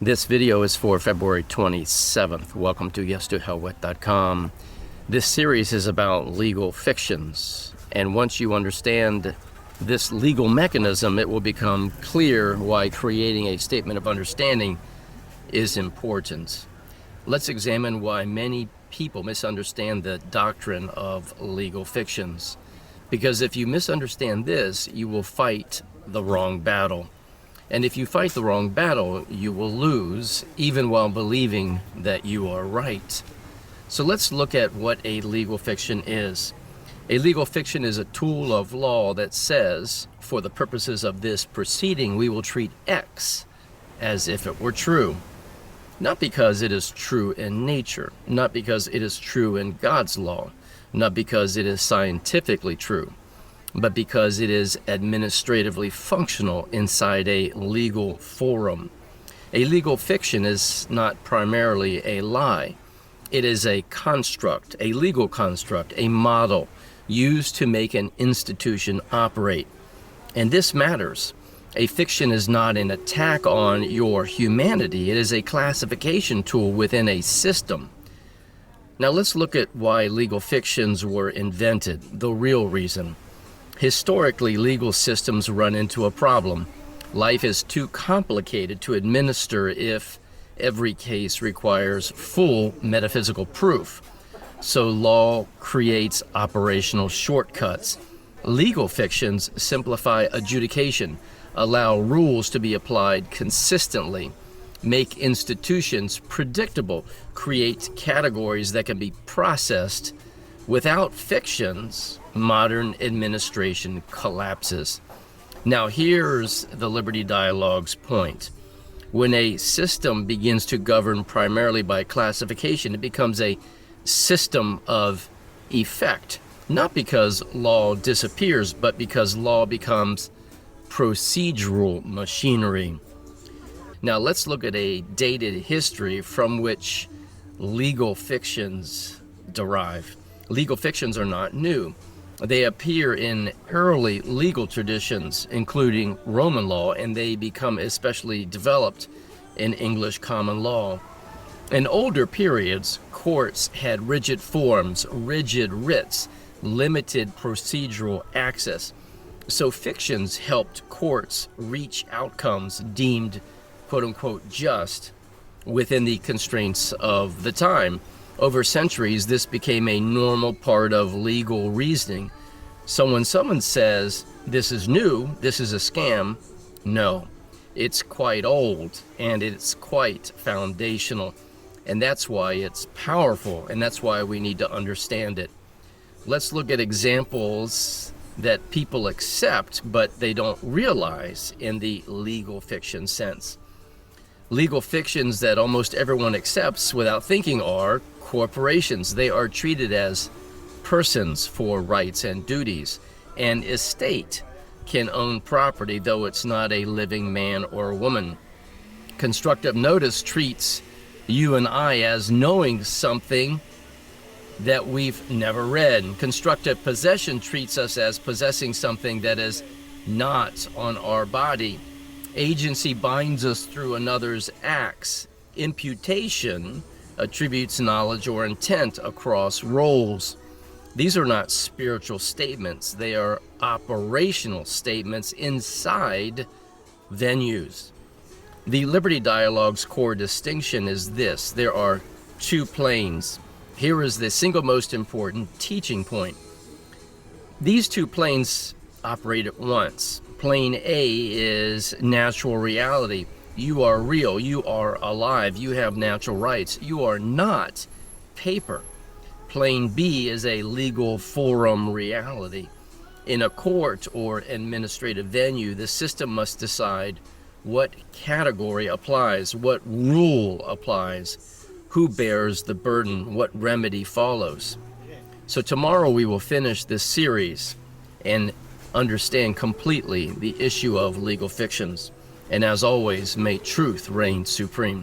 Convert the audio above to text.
This video is for February 27th. Welcome to yes2hellwith.com. This series is about legal fictions, and once you understand this legal mechanism, it will become clear why creating a statement of understanding is important. Let's examine why many people misunderstand the doctrine of legal fictions. Because if you misunderstand this, you will fight the wrong battle. And if you fight the wrong battle, you will lose, even while believing that you are right. So let's look at what a legal fiction is. A legal fiction is a tool of law that says, for the purposes of this proceeding, we will treat X as if it were true. Not because it is true in nature, not because it is true in God's law, not because it is scientifically true, but because it is administratively functional inside a legal forum. A legal fiction is not primarily a lie. It is a construct, a legal construct, a model used to make an institution operate. And this matters. A fiction is not an attack on your humanity. It is a classification tool within a system. Now let's look at why legal fictions were invented, the real reason. Historically, legal systems run into a problem. Life is too complicated to administer if every case requires full metaphysical proof. So law creates operational shortcuts. Legal fictions simplify adjudication, allow rules to be applied consistently, make institutions predictable, create categories that can be processed. Without fictions, modern administration collapses. Now here's the Liberty Dialogue's point. When a system begins to govern primarily by classification, it becomes a system of effect. Not because law disappears, but because law becomes procedural machinery. Now let's look at a dated history from which legal fictions derive. Legal fictions are not new. They appear in early legal traditions, including Roman law, and they become especially developed in English common law. In older periods, courts had rigid forms, rigid writs, limited procedural access. So fictions helped courts reach outcomes deemed quote-unquote just within the constraints of the time. Over centuries, this became a normal part of legal reasoning. So when someone says, this is new, this is a scam, no, it's quite old and it's quite foundational. And that's why it's powerful, and that's why we need to understand it. Let's look at examples that people accept, but they don't realize in the legal fiction sense. Legal fictions that almost everyone accepts without thinking are corporations. They are treated as persons for rights and duties. An estate can own property, though it's not a living man or woman. Constructive notice treats you and I as knowing something that we've never read. Constructive possession treats us as possessing something that is not on our body. Agency binds us through another's acts. Imputation attributes knowledge or intent across roles. These are not spiritual statements. They are operational statements inside venues. The Liberty Dialogue's core distinction is this. There are two planes. Here is the single most important teaching point. These two planes operate at once. Plane A is natural reality. You are real. You are alive. You have natural rights. You are not paper. Plane B is a legal forum reality. In a court or administrative venue, the system must decide what category applies, what rule applies, who bears the burden, what remedy follows. So tomorrow we will finish this series and understand completely the issue of legal fictions. And as always, may truth reign supreme.